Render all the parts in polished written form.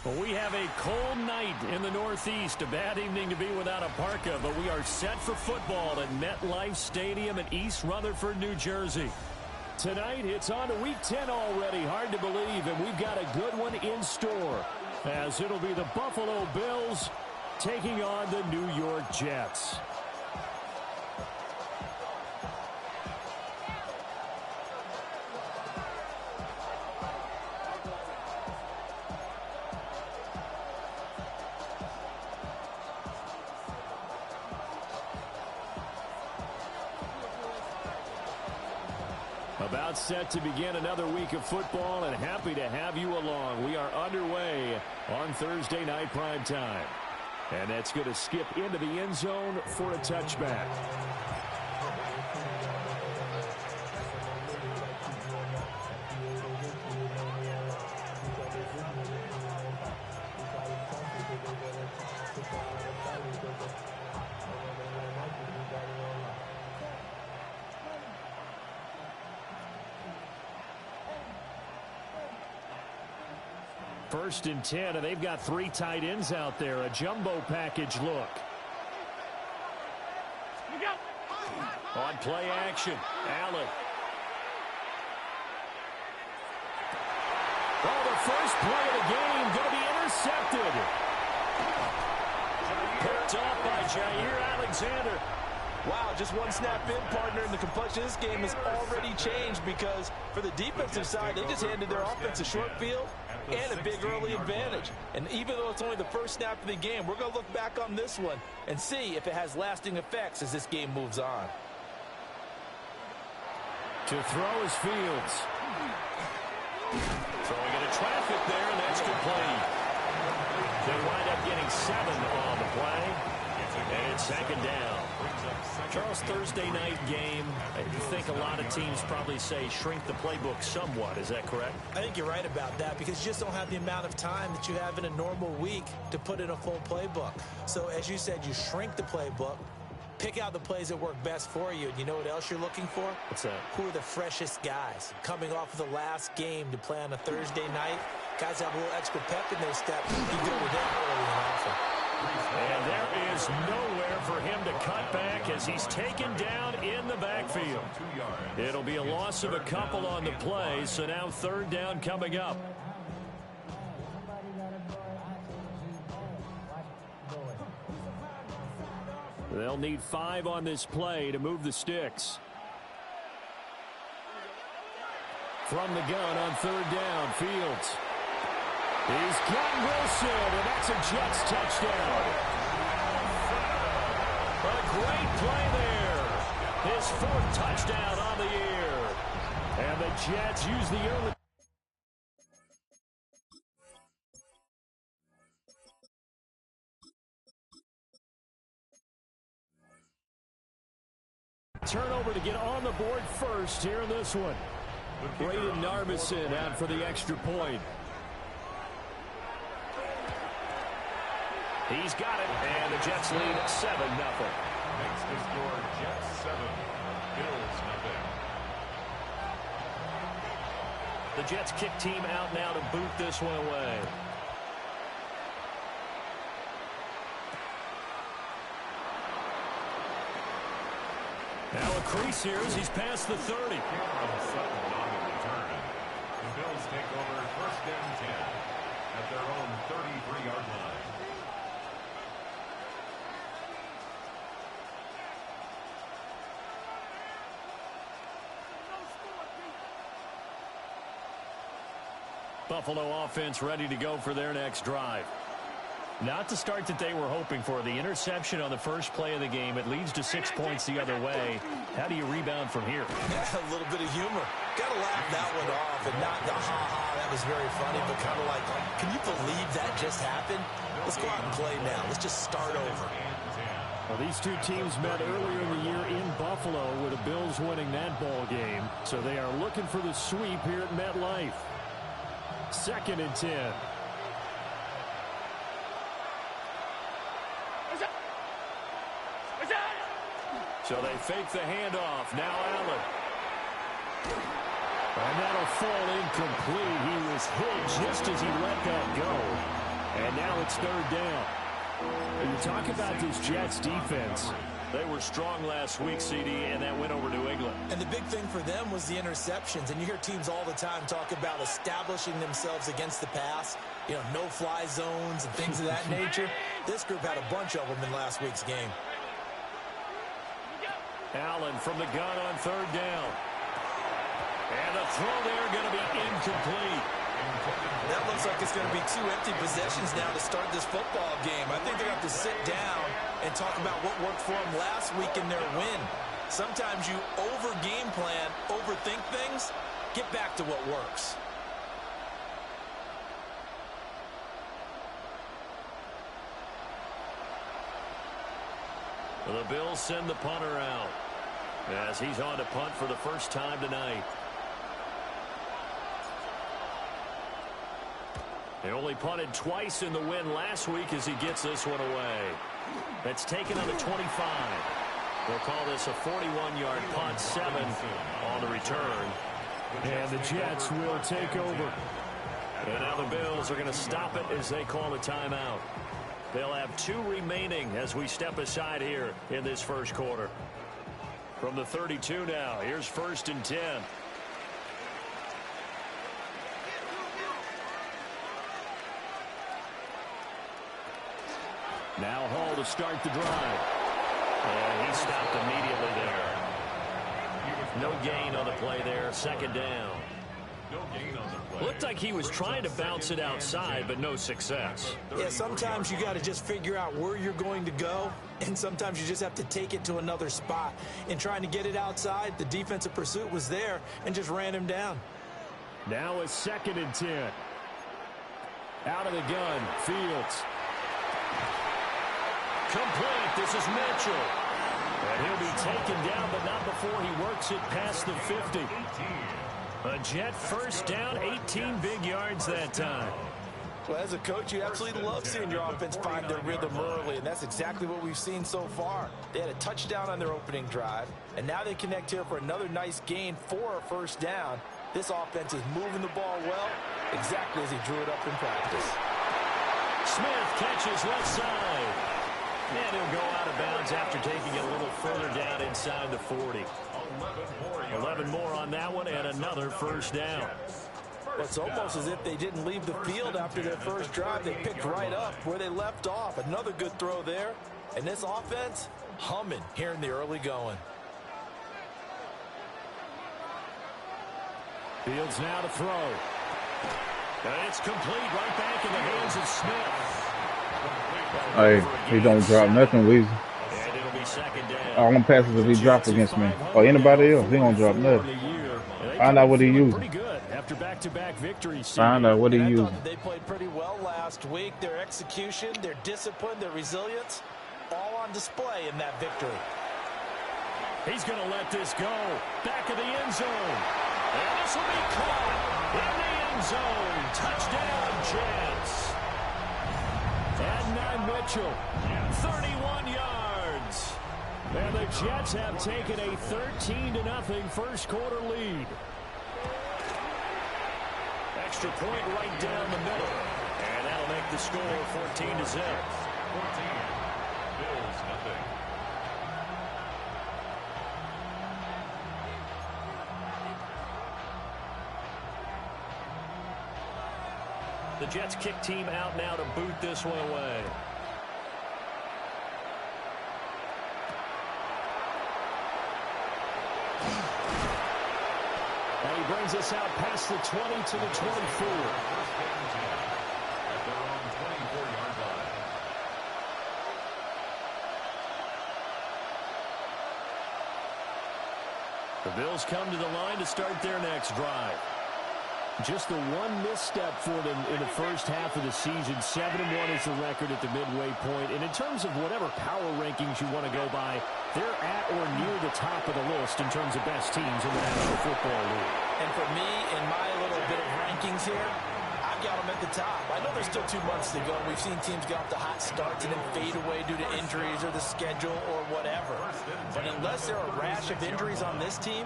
Well, we have a cold night in the Northeast. A bad evening to be without a parka, but we are set for football at MetLife Stadium in East Rutherford, New Jersey. Tonight, it's on to Week 10 already. Hard to believe, and we've got a good one in store, as it'll be the Buffalo Bills taking on the New York Jets. About set to begin another week of football, and happy to have you along. We are underway on Thursday night prime time. And that's going to skip into the end zone for a touchback. First and 10, and they've got 3 tight ends out there. A jumbo package look. On play action, Allen. Oh, the first play of the game going to be intercepted. Picked up by Jair Alexander. Wow, just one snap in, partner, and the complexion of this game has already changed because for the defensive side, they just handed their offense a short field and a big early advantage. And even though it's only the first snap of the game, we're going to look back on this one and see if it has lasting effects as this game moves on. To throw is Fields. Throwing into traffic there, and that's complete. They wind up getting 7 on the play, and it's second down. Charles, Thursday night game, I think a lot of teams probably say shrink the playbook somewhat. Is that correct? I think you're right about that because you just don't have the amount of time that you have in a normal week to put in a full playbook. So as you said, you shrink the playbook, pick out the plays that work best for you. And you know what else you're looking for? What's that? Who are the freshest guys coming off of the last game to play on a Thursday night? Guys have a little extra pep in their step. You go to them early and often. And there is nowhere for him to cut back as he's taken down in the backfield. It'll be a loss of a couple on the play, so now third down coming up. They'll need 5 on this play to move the sticks. From the gun on third down, Fields. He's got Wilson, and that's a Jets touchdown. A great play there. His 4th touchdown on the year. And the Jets use the early. Turnover to get on the board first here in this one. Braden Narbison out for the extra point. He's got it, and the Jets lead 7-0. Makes the score Jets 7, Bills 0. The Jets kick team out now to boot this one away. Now a crease here as he's past the 30. Sutton on the return. The Bills take over first and 10 at their own 33-yard line. Buffalo offense ready to go for their next drive. Not the start that they were hoping for. The interception on the first play of the game. It leads to 6 points the other way. How do you rebound from here? A little bit of humor. Got to laugh that one off and not the ha-ha. That was very funny, but kind of like, can you believe that just happened? Let's go out and play now. Let's just start over. Well, these two teams met earlier in the year in Buffalo with the Bills winning that ball game. So they are looking for the sweep here at MetLife. 2nd and 10. So they fake the handoff. Now Allen. And that'll fall incomplete. He was hit just as he let that go. And now it's third down. And you talk about this Jets defense. They were strong last week, CD, and that went over New England. And the big thing for them was the interceptions. And you hear teams all the time talk about establishing themselves against the pass, you know, no-fly zones and things of that nature. This group had a bunch of them in last week's game. Allen from the gun on third down. And the throw there going to be incomplete. That looks like it's going to be 2 empty possessions now to start this football game. I think they're going to have to sit down and talk about what worked for them last week in their win. Sometimes you over-game plan, overthink things. Get back to what works. The Bills send the punter out as he's on to punt for the first time tonight. They only punted twice in the win last week as he gets this one away. That's taken on the 25. We'll call this a 41-yard punt, 7 on the return. And the Jets will take over. And now the Bills are going to stop it as they call a timeout. They'll have 2 remaining as we step aside here in this first quarter. From the 32 now, here's 1st and 10. Now Hall to start the drive. And he stopped immediately there. No gain on the play there. 2nd down. No gain on the play. Looked like he was trying to bounce it outside, but no success. Yeah, sometimes you got to just figure out where you're going to go, and sometimes you just have to take it to another spot. In trying to get it outside, the defensive pursuit was there and just ran him down. Now it's 2nd and 10. Out of the gun, Fields. Complete. This is Mitchell. And he'll be taken down, but not before he works it past the 50. A Jet first down, 18 big yards that time. Well, as a coach, you absolutely love seeing your offense find their rhythm early, and that's exactly what we've seen so far. They had a touchdown on their opening drive, and now they connect here for another nice gain for a first down. This offense is moving the ball well, exactly as he drew it up in practice. Smith catches left side. And he'll go out of bounds after taking it a little further down inside the 40. 11 more on that one and another first down. It's almost as if they didn't leave the field after their first drive. They picked right up where they left off. Another good throw there. And this offense, humming here in the early going. Fields now to throw. And it's complete right back in the hands of Smith. Hey, he don't drop nothing, Weezy. And it'll be 2nd down. All them passes that he dropped against me or anybody else, he don't drop nothing. Find out what he using. Pretty good after back-to-back victories. Find out what he I using. thought that they played pretty well last week. Their execution, their discipline, their resilience, all on display in that victory. He's going to let this go. Back of the end zone. And this will be caught in the end zone. Touchdown, Jets. And Mitchell, 31 yards. And the Jets have taken a 13-0 first quarter lead. Extra point right down the middle. And that'll make the score 14-0. 14. Bills nothing. The Jets kick team out now to boot this one away. And he brings us out past the 20 to the 24. At their own 24-yard line. The Bills come to the line to start their next drive. Just the one misstep for them in the first half of the season. 7-1 is the record at the midway point. And in terms of whatever power rankings you want to go by, they're at or near the top of the list in terms of best teams in the National Football League. And for me, in my little bit of rankings here, I've got them at the top. I know there's still 2 months to go. We've seen teams get off to hot starts and then fade away due to injuries or the schedule or whatever. But unless there are a rash of injuries on this team,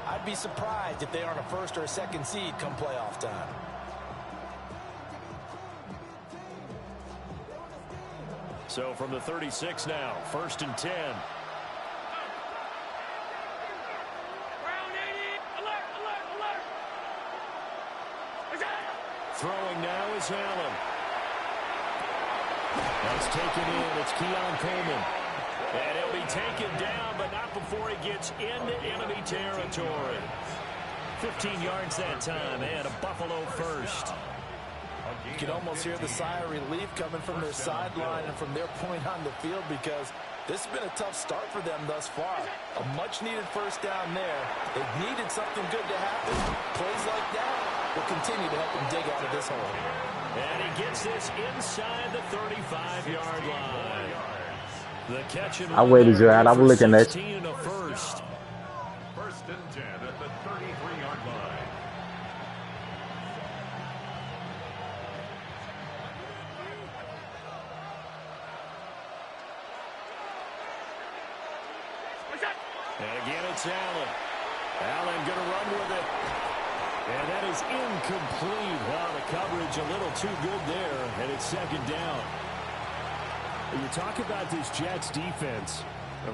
I'd be surprised if they aren't a 1st or a 2nd seed come playoff time. So from the 36 now, 1st and 10. Throwing now is Allen. That's taken in. It's Keon Coleman. And he'll be taken down, but not before he gets into enemy territory. 15 yards that time, and a Buffalo first. You can almost hear the sigh of relief coming from their sideline and from their point on the field, because this has been a tough start for them thus far. A much-needed first down there. They've needed something good to happen. Plays like that will continue to help them dig out of this hole. And he gets this inside the 35-yard line. The catch and I waited, Gerard. I was looking at 16 and a first. 1st and 10 at the 33-yard line. And again, it's Allen. Allen going to run with it. And that is incomplete. Wow, the coverage a little too good there. And it's 2nd down. You talk about this Jets defense.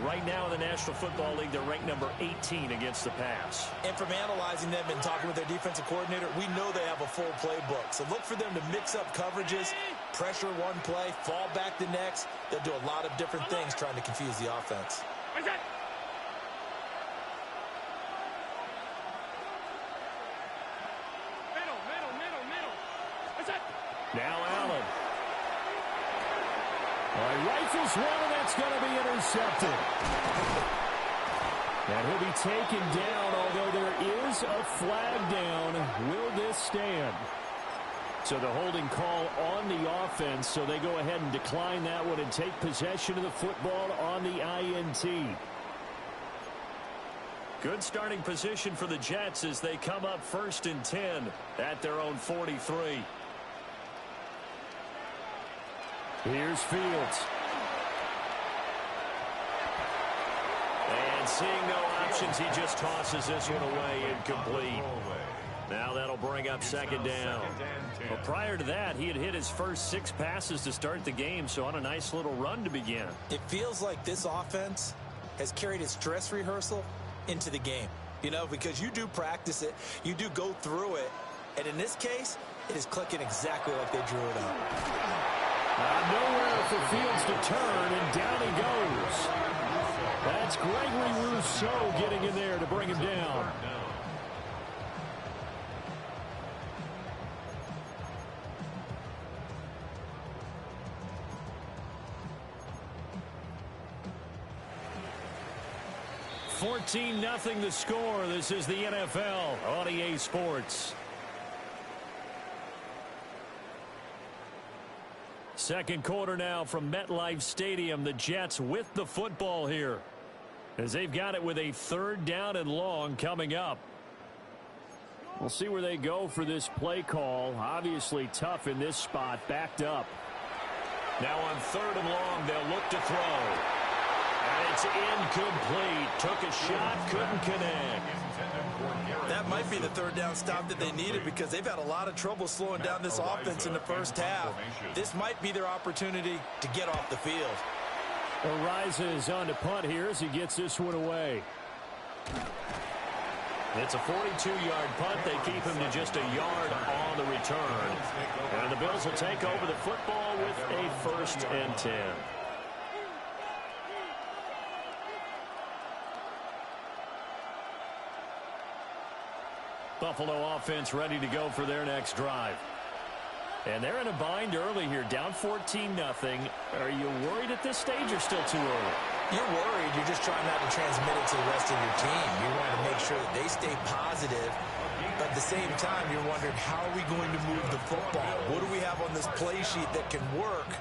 Right now in the National Football League, they're ranked number 18 against the pass. And from analyzing them and talking with their defensive coordinator, we know they have a full playbook. So look for them to mix up coverages, pressure one play, fall back the next. They'll do a lot of different things trying to confuse the offense. Now Allen. He rifles one, and that's going to be intercepted. And he'll be taken down, although there is a flag down. Will this stand? So the holding call on the offense, so they go ahead and decline that one and take possession of the football on the INT. Good starting position for the Jets as they come up 1st and 10 at their own 43. Here's Fields. And seeing no options, he just tosses this one away, incomplete. Now that'll bring up 2nd down. Well, prior to that, he had hit his first 6 passes to start the game, so on a nice little run to begin. It feels like this offense has carried its dress rehearsal into the game. You know, because you do practice it, you do go through it, and in this case, it is clicking exactly like they drew it up. Nowhere for Fields to turn, and down he goes. That's Gregory Rousseau getting in there to bring him down. $14-0 the score. This is the NFL on EA Sports. Second quarter now from MetLife Stadium. The Jets with the football here, as they've got it with a 3rd down and long coming up. We'll see where they go for this play call. Obviously tough in this spot, backed up. Now on 3rd and long, they'll look to throw. And it's incomplete. Took a shot, couldn't connect. That might be the 3rd down stop that they needed, because they've had a lot of trouble slowing down this offense in the first half. This might be their opportunity to get off the field. Ariza is on to punt here as he gets this one away. It's a 42-yard punt. They keep him to just a yard on the return. And the Bills will take over the football with a 1st and 10. Buffalo offense ready to go for their next drive. And they're in a bind early here, down 14-0. Are you worried at this stage or still too early? You're worried. You're just trying not to transmit it to the rest of your team. You want to make sure that they stay positive. But at the same time, you're wondering, how are we going to move the football? What do we have on this play sheet that can work?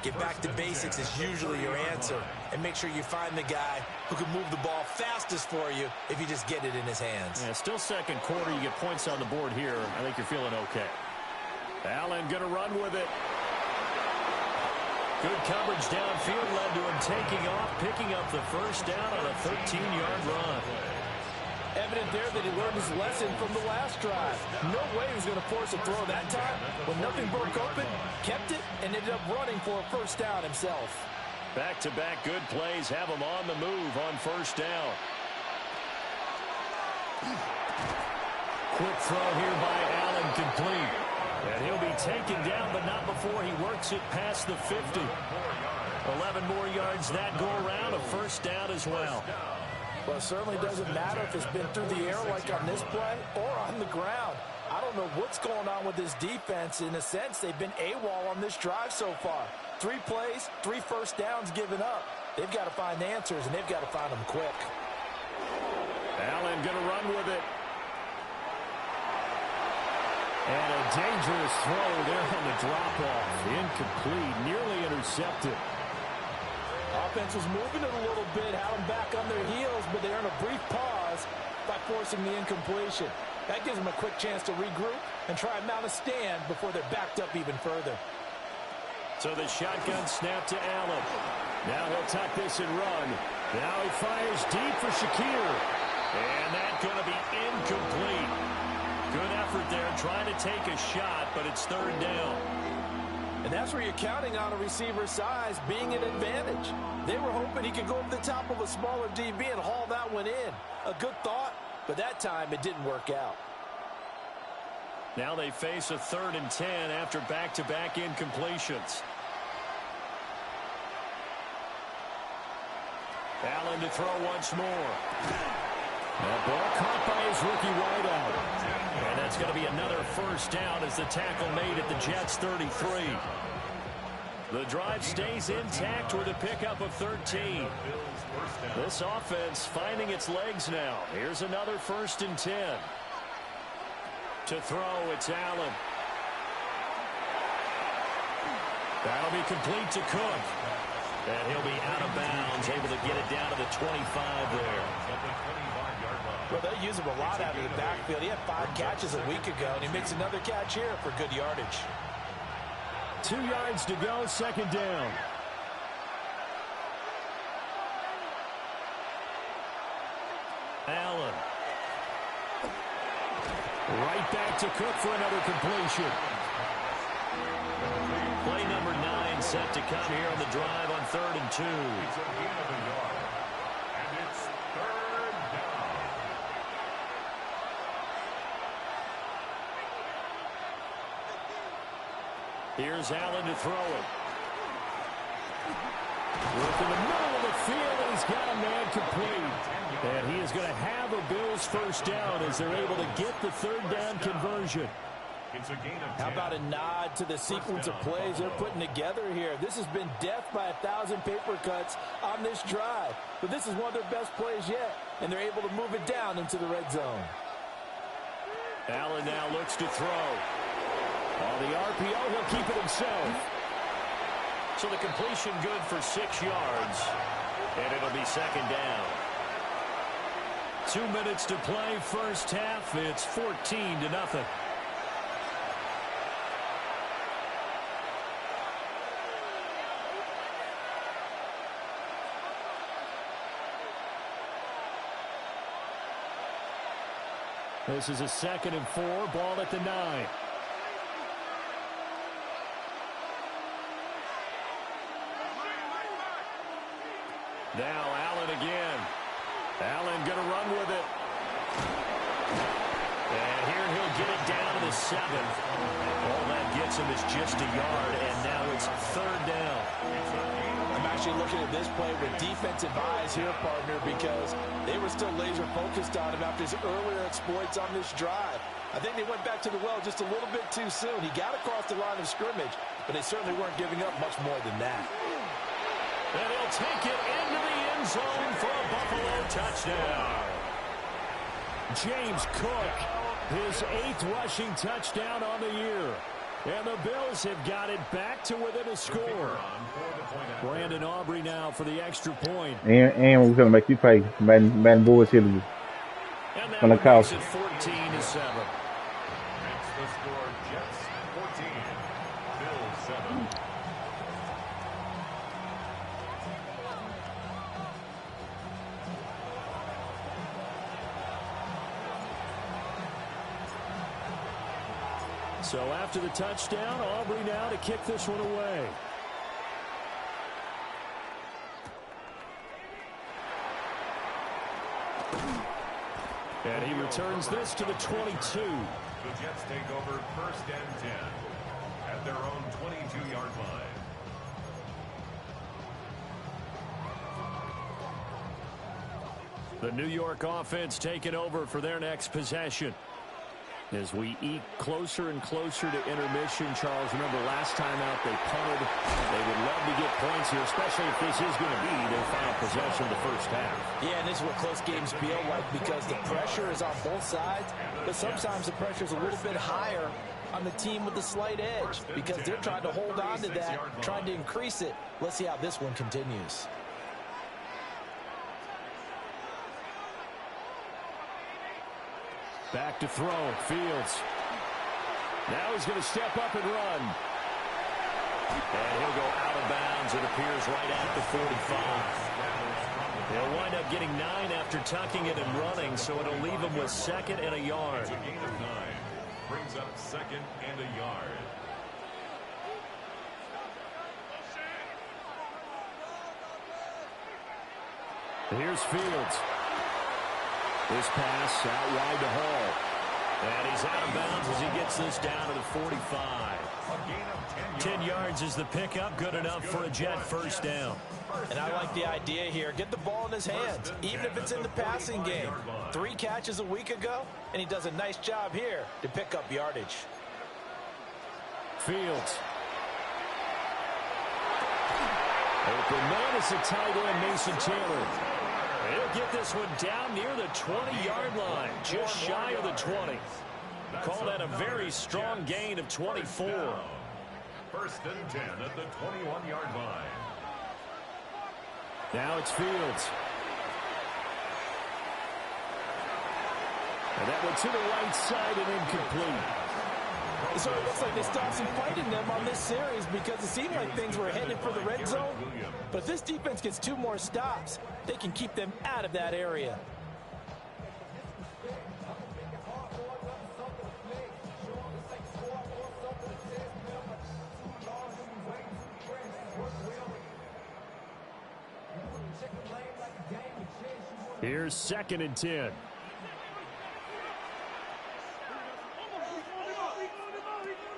Get back to basics is usually your answer. And make sure you find the guy who can move the ball fastest for you if you just get it in his hands. Yeah, still second quarter. You get points on the board here. I think you're feeling okay. Allen going to run with it. Good coverage downfield led to him taking off, picking up the 1st down on a 13-yard run. Evident there that he learned his lesson from the last drive. No way he was going to force a throw that time. When nothing broke open, kept it, and ended up running for a first down himself. Back-to-back good plays have him on the move on first down. Quick throw here by Allen, complete. And he'll be taken down, but not before he works it past the 50. 11 more yards that go around, a first down as well. Well, it certainly doesn't matter if it's been through the air like on this play or on the ground. I don't know what's going on with this defense. In a sense, they've been AWOL on this drive so far. 3 plays, 3 first downs given up. They've got to find answers, and they've got to find them quick. Allen going to run with it. And a dangerous throw there on the drop-off. Incomplete, nearly intercepted. Offense was moving it a little bit, had them back on their heels, but they earned a brief pause by forcing the incompletion. That gives them a quick chance to regroup and try and mount a stand before they're backed up even further. So the shotgun snap to Allen. Now he'll tuck this and run. Now he fires deep for Shakir. And that's going to be incomplete. Good effort there trying to take a shot, but it's third down. And that's where you're counting on a receiver's size being an advantage. They were hoping he could go over the top of a smaller DB and haul that one in. A good thought, but that time it didn't work out. Now they face a 3rd and 10 after back-to-back incompletions. Allen to throw once more. That ball caught by his rookie wideout. And that's going to be another first down as the tackle made at the Jets' 33. The drive stays intact with a pickup of 13. This offense finding its legs now. Here's another 1st and 10. To throw, it's Allen. That'll be complete to Cook. And he'll be out of bounds, able to get it down to the 25 there. Well, they use him a lot out of the backfield. He had 5 catches a week ago, and he makes another catch here for good yardage. 2 yards to go, 2nd down. Allen. Right back to Cook for another completion. Play number 9 set to come here on the drive on 3rd and 2. It's a gain of a yard. And it's 3rd down. Here's Allen to throw it. Work in the middle of the field, and he's got a man complete. And he is going to have a Bills first down as they're able to get the 3rd down conversion. It's a gain of 10. How about a nod to the sequence of plays they're putting together here? This has been death by 1,000 paper cuts on this drive. But this is one of their best plays yet, and they're able to move it down into the red zone. Allen now looks to throw. On the RPO, he'll keep it himself. So the completion good for 6 yards. And it'll be 2nd down. 2 minutes to play, first half. It's 14-0. This is a 2nd and 4, ball at the 9. Now Allen again. Allen going to run with it. And here he'll get it down to the 7. All that gets him is just a yard, and now it's 3rd down. I'm actually looking at this play with defensive eyes here, partner, because they were still laser focused on him after his earlier exploits on this drive. I think they went back to the well just a little bit too soon. He got across the line of scrimmage, but they certainly weren't giving up much more than that. And he'll take it into the end zone for a Buffalo touchdown. James Cook, his 8th rushing touchdown on the year. And the Bills have got it back to within a score. Brandon Aubrey now for the extra point. And we're going to make you pay. Man bullshit you. And that On the couch. makes it 14-7. Makes the score Jets 14, Bills 7. So after the touchdown, Aubrey now to kick this one away. And he returns this to the 22. The Jets take over 1st and 10 at their own 22-yard line. The New York offense taking over for their next possession. As we eke closer and closer to intermission, Charles, remember last time out they punted. They would love to get points here, especially if this is going to be their final possession of the first half. Yeah, and this is what close games feel like because the pressure is on both sides, but sometimes the pressure is a little bit higher on the team with the slight edge because they're trying to hold on to that, trying to increase it. Let's see how this one continues. Back to throw. Fields. Now he's going to step up and run. And he'll go out of bounds. It appears right at the 45. They'll wind up getting 9 after tucking it and running, so it'll leave him with 2nd and a yard. A gain of 9 brings up 2nd and a yard. Here's Fields. This pass out wide to Hall. And he's out of bounds as he gets this down to the 45. 10 yards is the pickup. Good enough for a Jet first down. And I like the idea here. Get the ball in his hands, even if it's in the passing game. 3 catches a week ago, and he does a nice job here to pick up yardage. Fields. Open man is the tight end, Mason Taylor. He'll get this one down near the 20-yard line, just shy of the 20. Call that a very strong gain of 24. 1st and 10 at the 21-yard line. Now it's Fields. And that one to the right side and incomplete. So it looks like they stopped some fighting them on this series because it seemed like things were headed for the red zone. But if this defense gets 2 more stops, they can keep them out of that area. Here's 2nd and 10.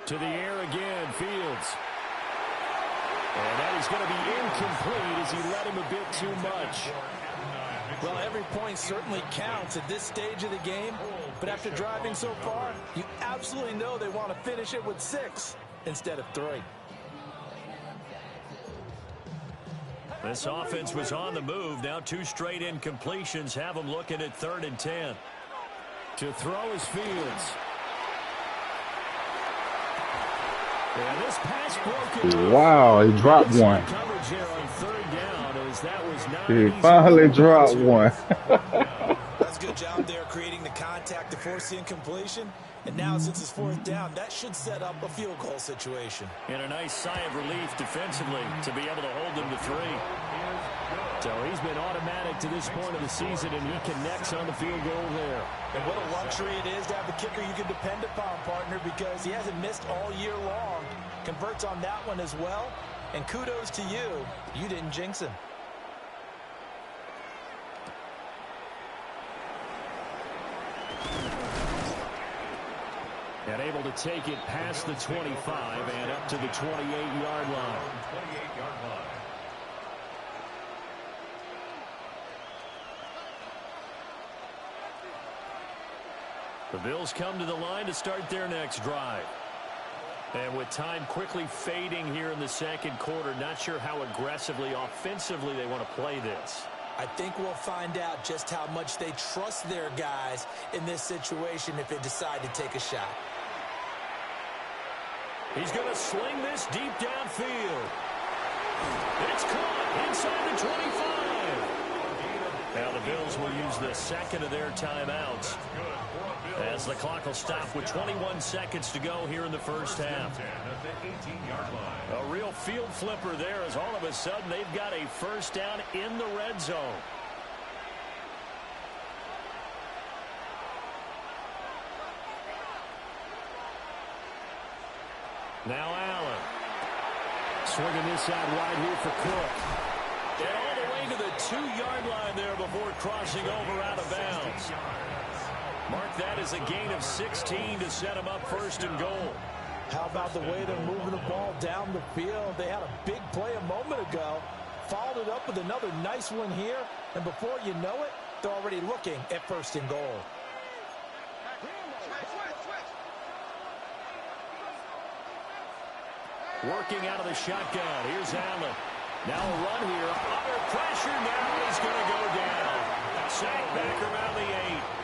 To the air again, Fields. And that is going to be incomplete as he led him a bit too much. Well, every point certainly counts at this stage of the game. But after driving so far, you absolutely know they want to finish it with 6 instead of 3. This offense was on the move. Now 2 straight incompletions have them looking at 3rd and 10. To throw is Fields. And this pass broken. Wow, he dropped one. Coverage here on 3rd down as that was not He finally dropped one. That's a good job there creating the contact to force the incompletion. And now since it's 4th down, that should set up a field goal situation. And a nice sigh of relief defensively to be able to hold them to 3. So he's been automatic to this point of the season, and he connects on the field goal there. And what a luxury it is to have a kicker you can depend upon, partner, because he hasn't missed all year long. Converts on that one as well. And kudos to you. You didn't jinx him. And able to take it past the 25 and up to the 28-yard line. 28-yard line. The Bills come to the line to start their next drive. And with time quickly fading here in the 2nd quarter, not sure how aggressively, offensively they want to play this. I think we'll find out just how much they trust their guys in this situation if they decide to take a shot. He's going to sling this deep downfield. It's caught inside the 25. Now the Bills will use the 2nd of their timeouts as the clock will stop with 21 seconds to go here in the first half. A real field flipper there as all of a sudden they've got a first down in the red zone. Now Allen. Swinging this out wide here for Cook. And all the way to the 2-yard line there before crossing over out of bounds. Mark that as a gain of 16 to set him up first and goal. How about the way they're moving the ball down the field? They had a big play a moment ago. Followed it up with another nice one here. And before you know it, they're already looking at first and goal. Working out of the shotgun. Here's Allen. Now a run here. Under pressure. Now he's going to go down. Sacked back around the 8.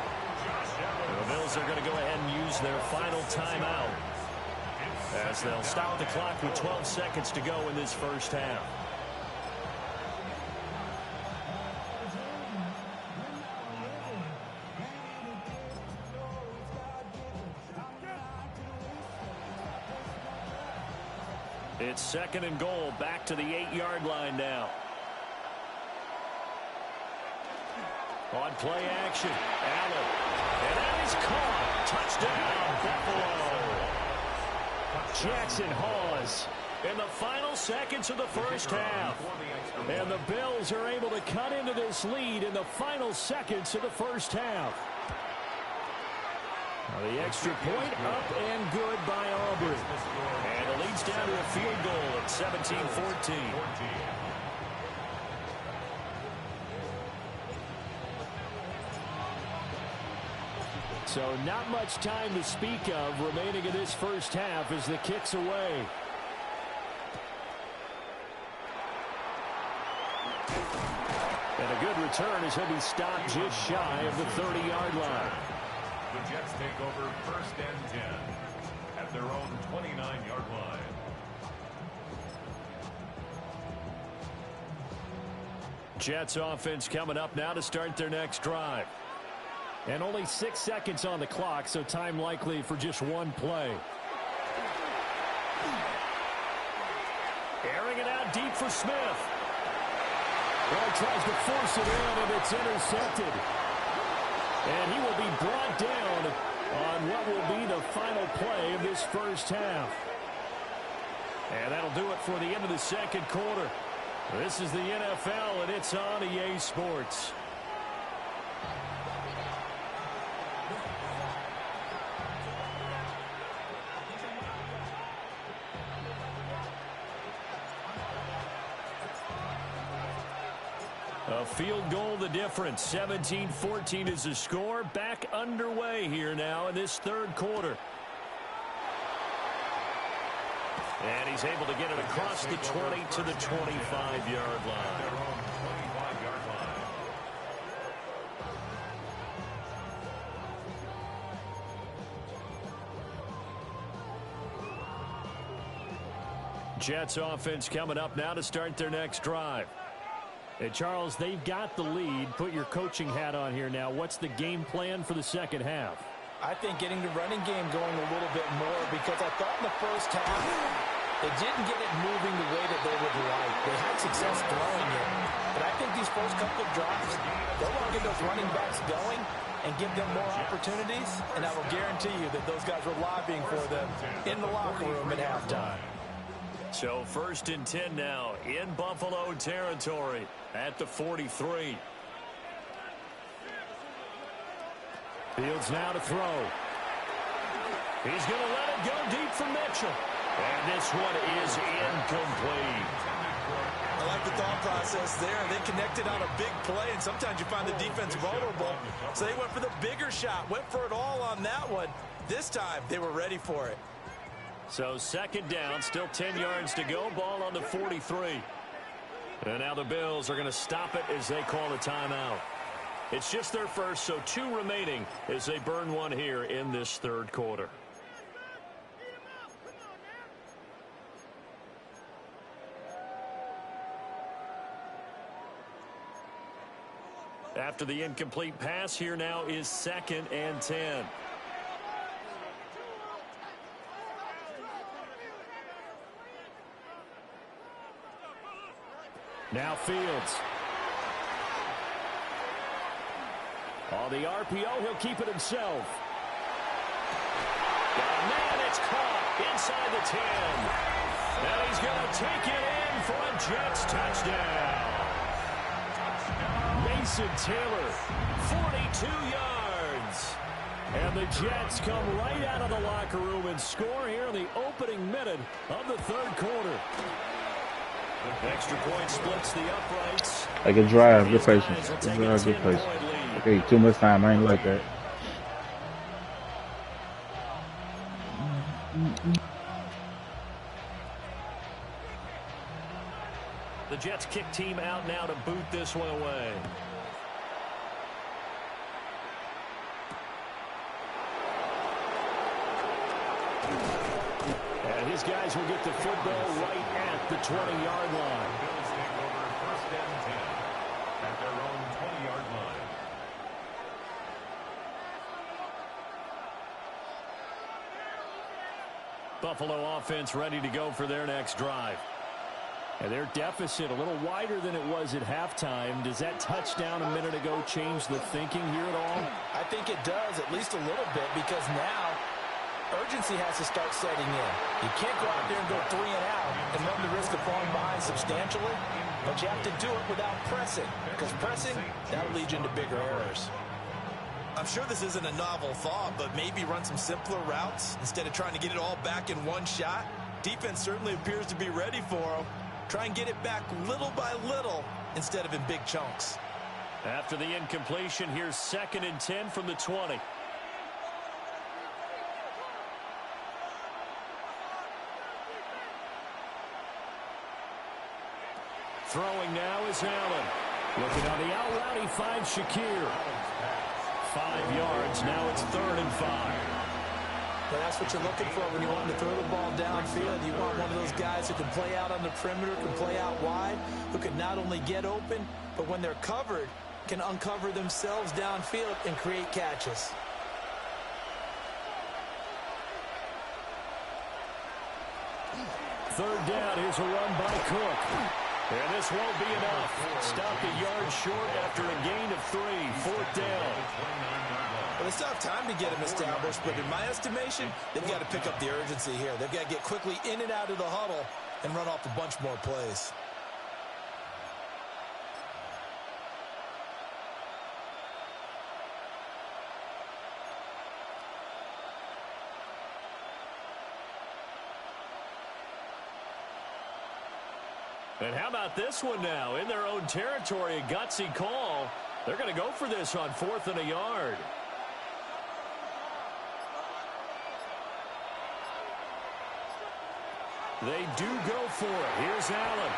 The Bills are going to go ahead and use their final timeout, as they'll stop the clock with 12 seconds to go in this first half. It's second and goal, back to the 8-yard line now. On play action, Allen. And that is caught. Touchdown, Buffalo. Jackson Hawes in the final seconds of the first half. And the Bills are able to cut into this lead in the final seconds of the first half. The extra point up and good by Aubrey. And it leads down to a field goal at 17-14. So not much time to speak of remaining in this first half as the kick's away. And a good return as he'll be stopped just shy of the 30-yard line. The Jets take over first and 10 at their own 29-yard line. Jets offense coming up now to start their next drive. And only 6 seconds on the clock, so time likely for just one play. Airing it out deep for Smith. Well, tries to force it in, and it's intercepted. And he will be brought down on what will be the final play of this first half. And that'll do it for the end of the second quarter. This is the NFL, and it's on EA Sports. A field goal the difference. 17-14 is the score. Back underway here now in this third quarter. And he's able to get it across the 20 to the 25-yard line. Jets offense coming up now to start their next drive. And Charles, they've got the lead. Put your coaching hat on here now. What's the game plan for the second half? I think getting the running game going a little bit more, because I thought in the first half they didn't get it moving the way that they would like. They had success throwing it. But I think these first couple of drives, they'll want to get those running backs going and give them more opportunities. And I will guarantee you that those guys were lobbying for them in the locker room at halftime. So first and 10 now in Buffalo territory at the 43. Fields now to throw. He's going to let it go deep for Mitchell. And this one is incomplete. I like the thought process there. They connected on a big play, and sometimes you find the defense vulnerable. So they went for the bigger shot, went for it all on that one. This time, they were ready for it. So second down, still 10 yards to go. Ball on the 43. And now the Bills are going to stop it as they call a timeout. It's just their first, so 2 remaining as they burn one here in this third quarter. After the incomplete pass, here now is second and 10. Now Fields. On the RPO, he'll keep it himself. And man, it's caught inside the 10. And he's going to take it in for a Jets touchdown. Mason Taylor, 42 yards. And the Jets come right out of the locker room and score here in the opening minute of the third quarter. Extra point splits the uprights. Like a drive, good patience. Good drive, good patience. Okay, too much time. I ain't like that. The Jets kick team out now to boot this one away. And his guys will get the football right at the 20-yard line. Bills take over first and 10 at their own 20-yard line. Buffalo offense ready to go for their next drive. And their deficit a little wider than it was at halftime. Does that touchdown a minute ago change the thinking here at all? I think it does, at least a little bit, because now urgency has to start setting in. You can't go out there and go 3 and out and run the risk of falling behind substantially, but you have to do it without pressing, because pressing, that'll lead you into bigger errors. I'm sure this isn't a novel thought, but maybe run some simpler routes instead of trying to get it all back in one shot. Defense certainly appears to be ready for them. Try and get it back little by little instead of in big chunks. After the incompletion, here's 2nd and 10 from the 20. Throwing now is Allen. Looking on the out route, he finds Shakir. 5 yards, now it's 3rd and 5. But that's what you're looking for when you want to throw the ball downfield. You want one of those guys who can play out on the perimeter, can play out wide, who can not only get open, but when they're covered, can uncover themselves downfield and create catches. Third down, here's a run by Cook. And this won't be enough. Stopped a yard short after a gain of 3. 4th down. Well, they still have time to get him established, but in my estimation, they've got to pick up the urgency here. They've got to get quickly in and out of the huddle and run off a bunch more plays. And how about this one now? In their own territory, a gutsy call. They're going to go for this on 4th and a yard. They do go for it. Here's Allen.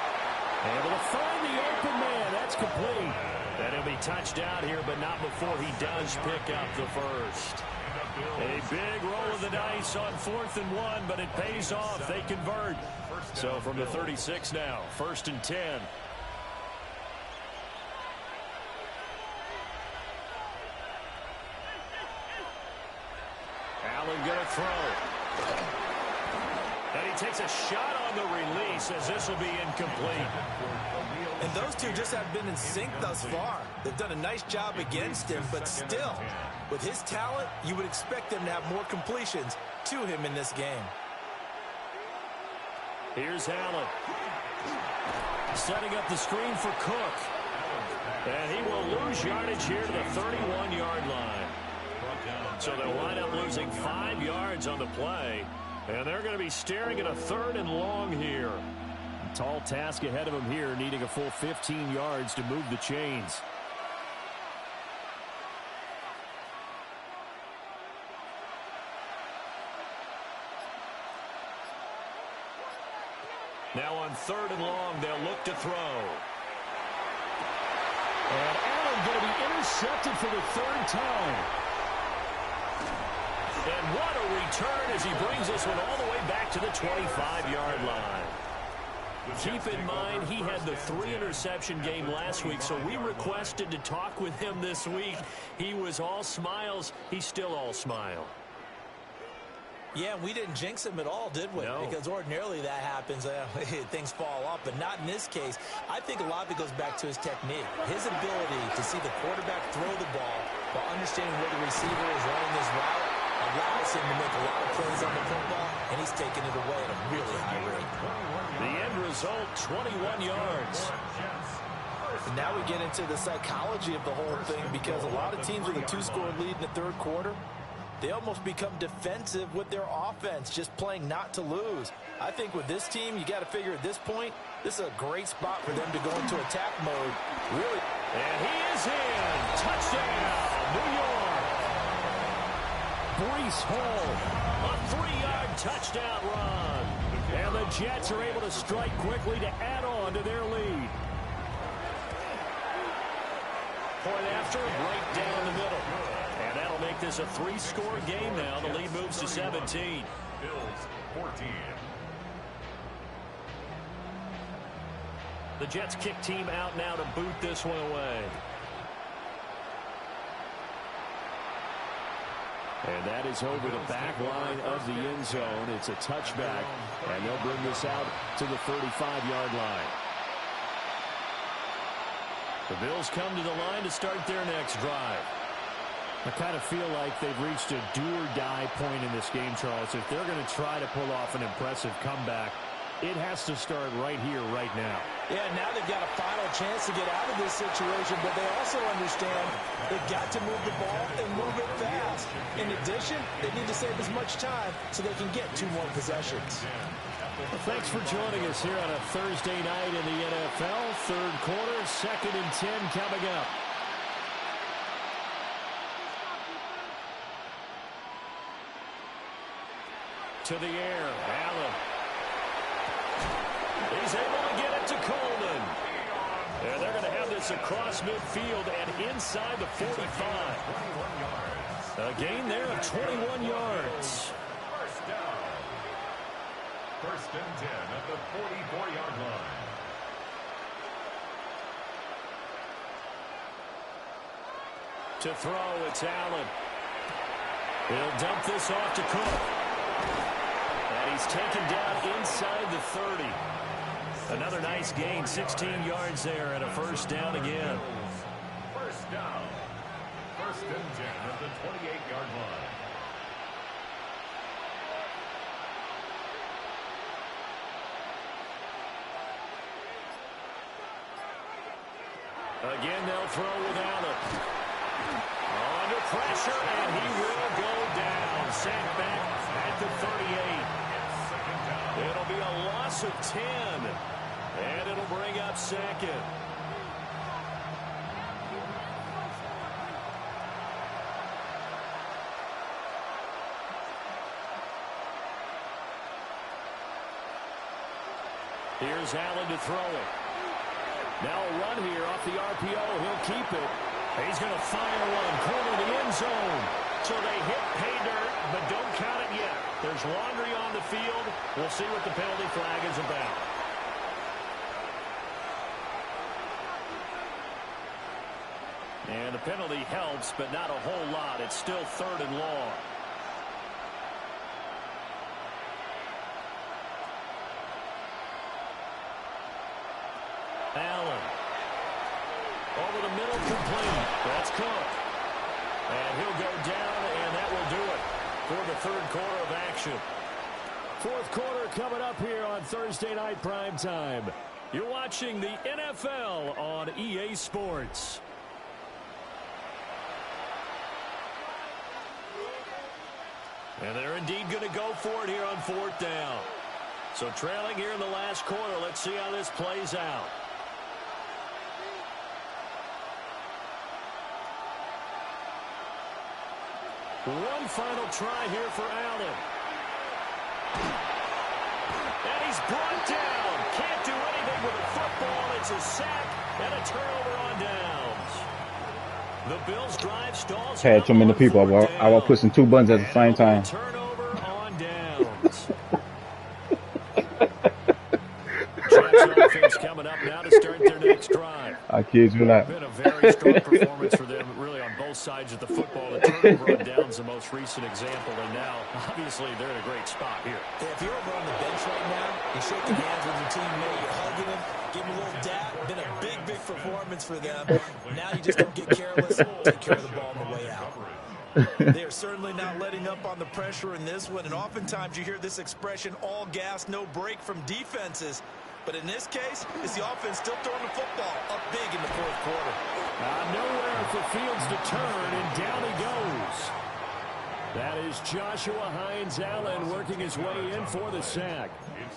Able to find the open man. That's complete. And he'll be touched out here, but not before he does pick up the first. A big roll of the dice on 4th and 1, but it pays off. They convert. So from the 36 now, 1st and 10. Allen going to throw. And he takes a shot on the release as this will be incomplete. And those two just have been in sync thus far. They've done a nice job against him, but still, with his talent, you would expect them to have more completions to him in this game. Here's Allen. Setting up the screen for Cook. And he will lose yardage here to the 31-yard line. So they'll wind up losing 5 yards on the play. And they're going to be staring at a 3rd and long here. Tall task ahead of them here, needing a full 15 yards to move the chains. Now on 3rd and long, they'll look to throw. And Allen going to be intercepted for the 3rd time. And what a return as he brings this one all the way back to the 25-yard line. Keep in mind, he had the 3-interception game last week, so we requested to talk with him this week. He was all smiles. He's still all smile. Yeah, we didn't jinx him at all, did we? No. Because ordinarily that happens. Things fall off, but not in this case. I think a lot of it goes back to his technique. His ability to see the quarterback throw the ball while understanding where the receiver is running his route allows him to make a lot of plays on the football, and he's taking it away at a really high rate. The end result, 21 yards. And now we get into the psychology of the whole thing, because a lot of teams with a 2-score lead in the third quarter, they almost become defensive with their offense, just playing not to lose. I think with this team, you got to figure at this point, this is a great spot for them to go into attack mode. Really. And he is in. Touchdown, New York. Breece Hall, a 3-yard touchdown run. And the Jets are able to strike quickly to add on to their lead. Point after, right down the middle. And that'll make this a 3-score game now. The lead moves to 17. Bills 14. The Jets kick team out now to boot this one away. And that is over the back line of the end zone. It's a touchback, and they'll bring this out to the 35-yard line. The Bills come to the line to start their next drive. I kind of feel like they've reached a do-or-die point in this game, Charles. If they're going to try to pull off an impressive comeback, it has to start right here, right now. Yeah, now they've got a final chance to get out of this situation, but they also understand they've got to move the ball and move it fast. In addition, they need to save as much time so they can get 2 more possessions. Well, thanks for joining us here on a Thursday night in the NFL. Third quarter, 2nd and 10 coming up. To the air, Allen. He's able to get it to Coleman. And they're going to have this across midfield and inside the 45. A gain there of 21 yards. First down. 1st and 10 at the 44-yard line. To throw, it's Allen. He'll dump this off to Cook. And he's taken down inside the 30. Another nice gain, 16 yards there, and a first down again. First down. 1st and 10 at the 28-yard line. Again, they'll throw with Allen. Under pressure, and he will go down. Sacked back at the 38. It'll be a loss of 10. And it'll bring up 2nd. Here's Allen to throw it. Now a run here off the RPO. He'll keep it. He's going to fire one. Corner the end zone. So they hit pay dirt, but don't count it yet. There's laundry on the field. We'll see what the penalty flag is about. And the penalty helps, but not a whole lot. It's still 3rd and long. Allen. Over the middle, complete. That's Cook. And he'll go down, and that will do it for the 3rd quarter of action. 4th quarter coming up here on Thursday Night Primetime. You're watching the NFL on EA Sports. And they're indeed going to go for it here on 4th down. So trailing here in the last quarter. Let's see how this plays out. One final try here for Allen. And he's brought down. Can't do anything with the football. It's a sack and a turnover on downs. The Bills drive stalls. Had too many people. I was pushing 2 buttons at the same time. Turnover on downs. Jets offense coming up now to start their next drive. I kid you not. Been a very strong performance for them, really, on both sides of the football. The turnover on downs, the most recent example, and now, obviously, they're in a great spot here. Yeah, if you're over on the bench right now, you're shaking hands with your teammate, you're hugging him, giving him a little dap. Been a big performance for them. Now you just don't get careless. Take care of the ball on the way out. They are certainly not letting up on the pressure in this one, and oftentimes you hear this expression, all gas, no break from defenses. But in this case, it's the offense still throwing the football up big in the fourth quarter. Nowhere for Fields to turn, and down he goes. That is Joshua Hines-Allen working his way in for the sack.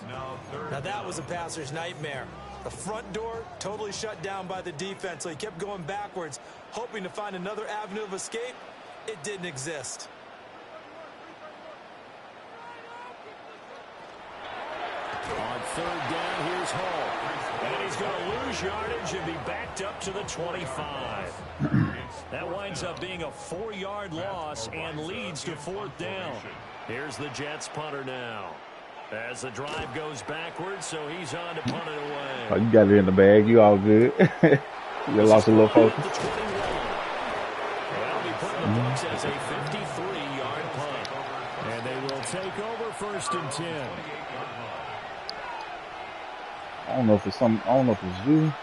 Now that was a passer's nightmare. The front door totally shut down by the defense, so he kept going backwards, hoping to find another avenue of escape. It didn't exist. On third down, here's Hall. And he's going to lose yardage and be backed up to the 25. That winds up being a 4-yard loss and leads to fourth down. Here's the Jets punter now. As the drive goes backwards, so he's on to punt it away. Oh, you got it in the bag. You all good. You lost a little focus. That'll be put in the books as a 53-yard punt. And they will take over first and 10. I don't know if it's something. I don't know if it's you.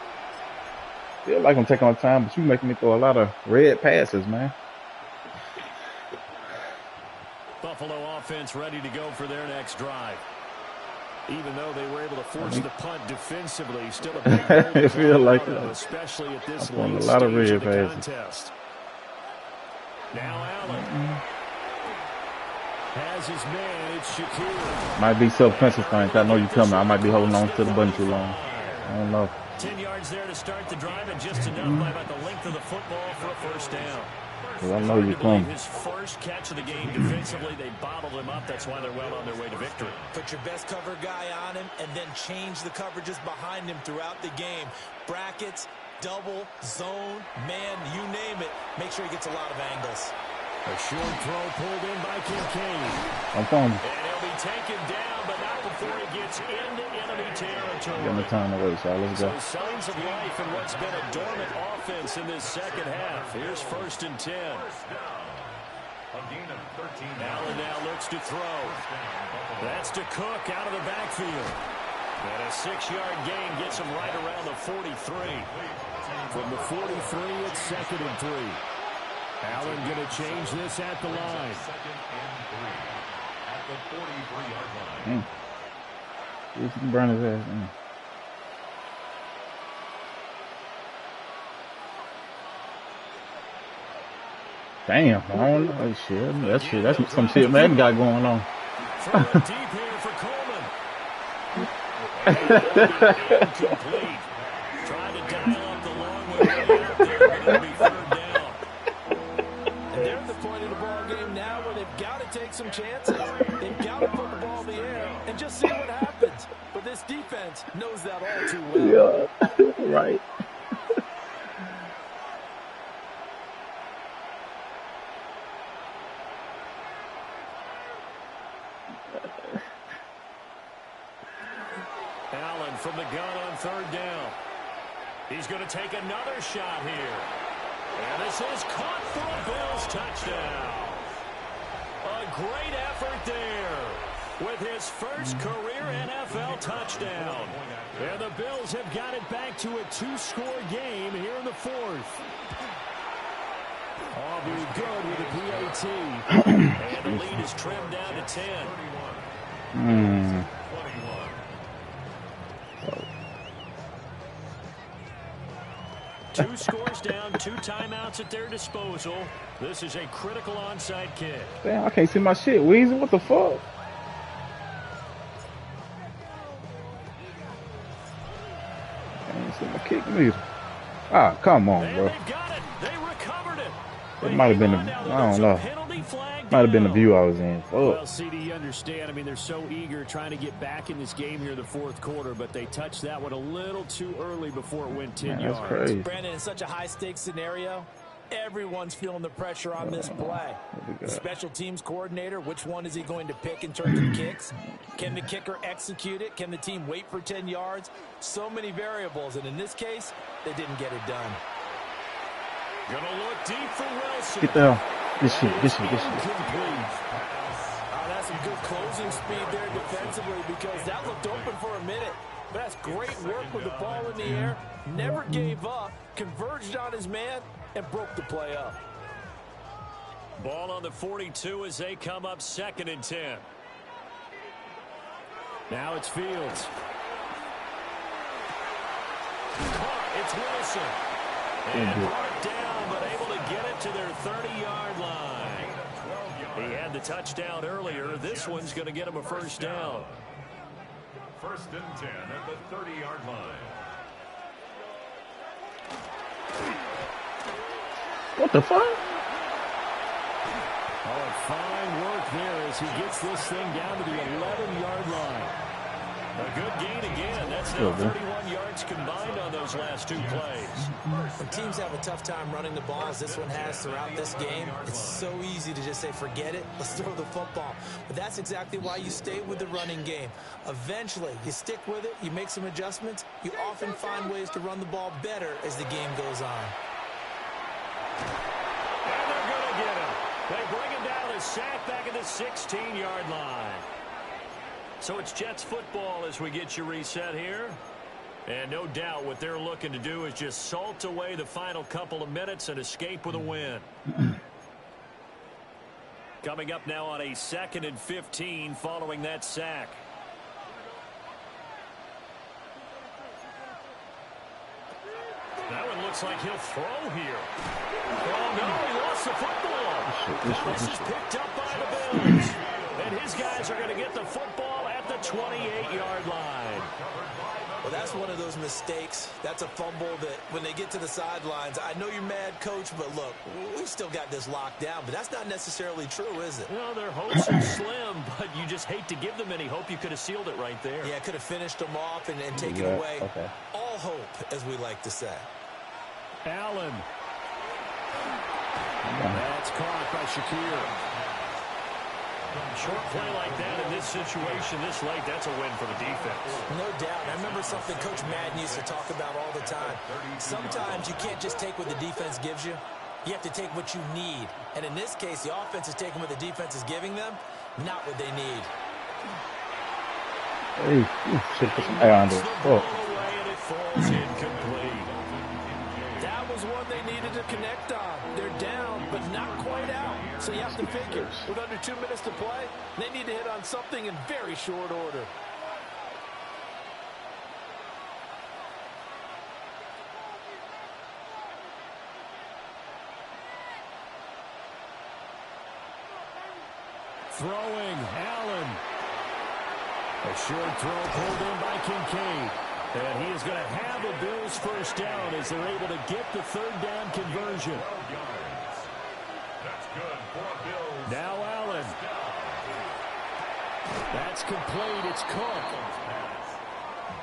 Feel like I'm taking my time, but you making me throw a lot of red passes, man. Buffalo offense ready to go for their next drive. Even though they were able to force the punt defensively, still a big goal to feel like especially at this late a lot of stage red of the passes. contest. Now Allen has his man. It's Shakir. Might be self-defensive things. I know you coming. I might be holding on to the button too long. I don't know. 10 yards there to start the drive, and just enough by about the length of the football for a first down. Well, I know you're coming. His first catch of the game defensively, they bottled him up. That's why they're well on their way to victory. Put your best cover guy on him and then change the coverages behind him throughout the game. Brackets, double, zone, man, you name it. Make sure he gets a lot of angles. A short throw pulled in by Kincaid. I'm coming. And he'll be taken down, but not before he gets into enemy territory. Got my time to waste, y'all. Let's go. So signs of life in what's been a dormant offense in this second half. Here's first and 10. Allen now looks to throw. That's to Cook out of the backfield. And a 6-yard gain gets him right around the 43. From the 43, it's second and 3. Allen going to change this at the line. See if he can burn his ass. Damn, I don't know. Shit. That's some shit man got going on. Throw it deep here for Coleman. Incomplete. Trying to dial up the long way out there, but it'll be third down. And they're at the point of the ball game now where they've got to take some chances. They've got to put the ball in the air and just see what happens. But this defense knows that all too well. Yeah, right. Allen from the gun on third down. He's going to take another shot here. And this is caught for a Bills touchdown. A great effort there with his first career NFL touchdown. And the Bills have got it back to a 2-score game here in the fourth. Aubrey good with a PAT. And the lead is trimmed down to 10. 2 scores down, 2 timeouts at their disposal. This is a critical onside kick. Damn, I can't see my shit, Weezy. What the fuck? I can't see my kick neither. Ah, come on, bro. They've got it. They recovered it. It might have been I don't know. Might have been the view I was in. Well, CD, you understand. I mean, they're so eager trying to get back in this game here in the fourth quarter, but they touched that one a little too early before it went 10 yards. That's crazy. Brandon, in such a high-stakes scenario, everyone's feeling the pressure on this play. The special teams coordinator, which one is he going to pick in terms of kicks? Can the kicker execute it? Can the team wait for 10 yards? So many variables, and in this case, they didn't get it done. Gonna look deep for Wilson. Get down. This shit. That's some good closing speed there defensively because that looked open for a minute. But that's great work with the ball in the air. Never gave up, converged on his man, and broke the play up. Ball on the 42 as they come up 2nd and 10. Now it's Fields. It's Wilson. And brought down, but able to get it to their 30-yard line. He had the touchdown earlier. This one's going to get him a first down. 1st and 10 at the 30-yard line. What the fuck? Oh, fine work there as he gets this thing down to the 11-yard line. A good gain again. That's now 31 yards combined on those last 2 plays. When teams have a tough time running the ball, as this one has throughout this game, it's so easy to just say, forget it, let's throw the football. But that's exactly why you stay with the running game. Eventually, you stick with it, you make some adjustments, you often find ways to run the ball better as the game goes on. And they're going to get him. They bring him down a sack back at the 16-yard line. So it's Jets football as we get you reset here. And no doubt what they're looking to do is just salt away the final couple of minutes and escape with a win. Coming up now on a 2nd and 15 following that sack. That one looks like he'll throw here. Oh, no, he lost the football. This is picked up by the Bills. And his guys are going to get the football at the 28-yard line. Well, that's one of those mistakes. That's a fumble that when they get to the sidelines, I know you're mad, Coach, but look, we've still got this locked down. But that's not necessarily true, is it? Well, their hopes are slim, but you just hate to give them any hope. You could have sealed it right there. Yeah, could have finished them off and taken away all hope, as we like to say. Allen. That's caught by Shakir. Short play like that in this situation this late, that's a win for the defense. No doubt. I remember something Coach Madden used to talk about all the time. Sometimes you can't just take what the defense gives you. You have to take what you need. And in this case, the offense is taking what the defense is giving them, not what they need. Hey, should put some air on this. Oh. And it falls incomplete. That was one they needed to connect on. They're down, but not quite out. So you have to figure, with under 2 minutes to play, they need to hit on something in very short order. Throwing, Allen. A short throw pulled in by Kincaid. And he is going to have the Bills first down as they're able to get the 3rd down conversion. That's good for Bills. Now Allen. That's complete. It's Cook.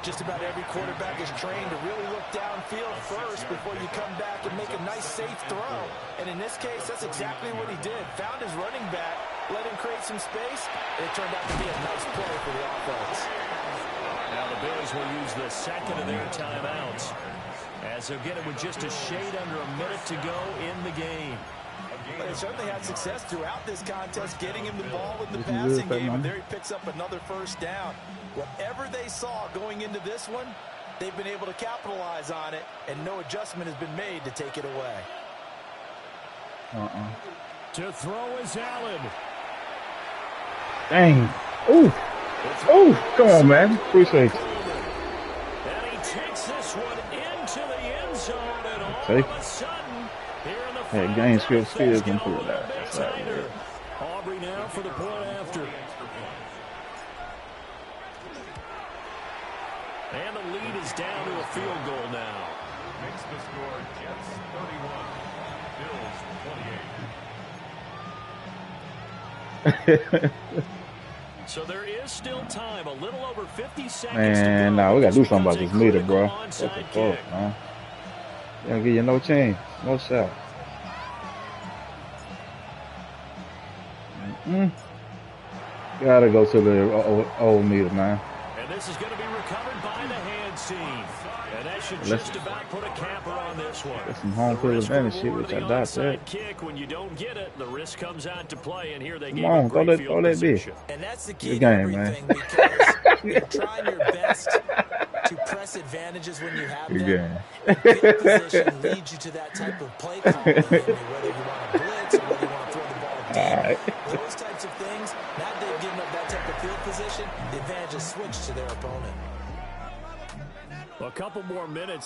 Just about every quarterback is trained to really look downfield first before you come back and make a nice, safe throw. And in this case, that's exactly what he did. Found his running back, let him create some space, and it turned out to be a nice play for the offense. Now the Bills will use the 2nd of their timeouts as they'll get it with just a shade under a minute to go in the game. But they certainly had success throughout this contest, getting him the ball in the passing game, and there he picks up another first down. Whatever they saw going into this one, they've been able to capitalize on it, and no adjustment has been made to take it away. To throw is Allen. Dang. Ooh. Oh, come on, man. Appreciate it. And he takes this one into the end zone, and all of a sudden, here in the Hey, game skill skills can prove that. Aubrey now for the point after. And the lead is down to a field goal now. Makes the score Jets 31, Bills 28. So there is still time, a little over 50 seconds Man, to go. nah, we gotta do something about this meter, bro. What What the fuck, man? They don't give you no chance, no shot. Gotta go to the old meter, man. And this is going to be recovered by the hands team. And that should just about put a capper on this one. That's some home field advantage shit, which I doubt that. Kick, when you don't get it, the risk comes out to play, and here they Come on, throw that bitch. And that's the key to game, everything, man. because you're trying your best to press advantages when you have Good them. game. Field position leads you to that type of play calling, whether you want to blitz or whether you want to throw the ball right. Those types of things, now they've given up that type of field position, the advantage is switched to their opponent. A couple more minutes.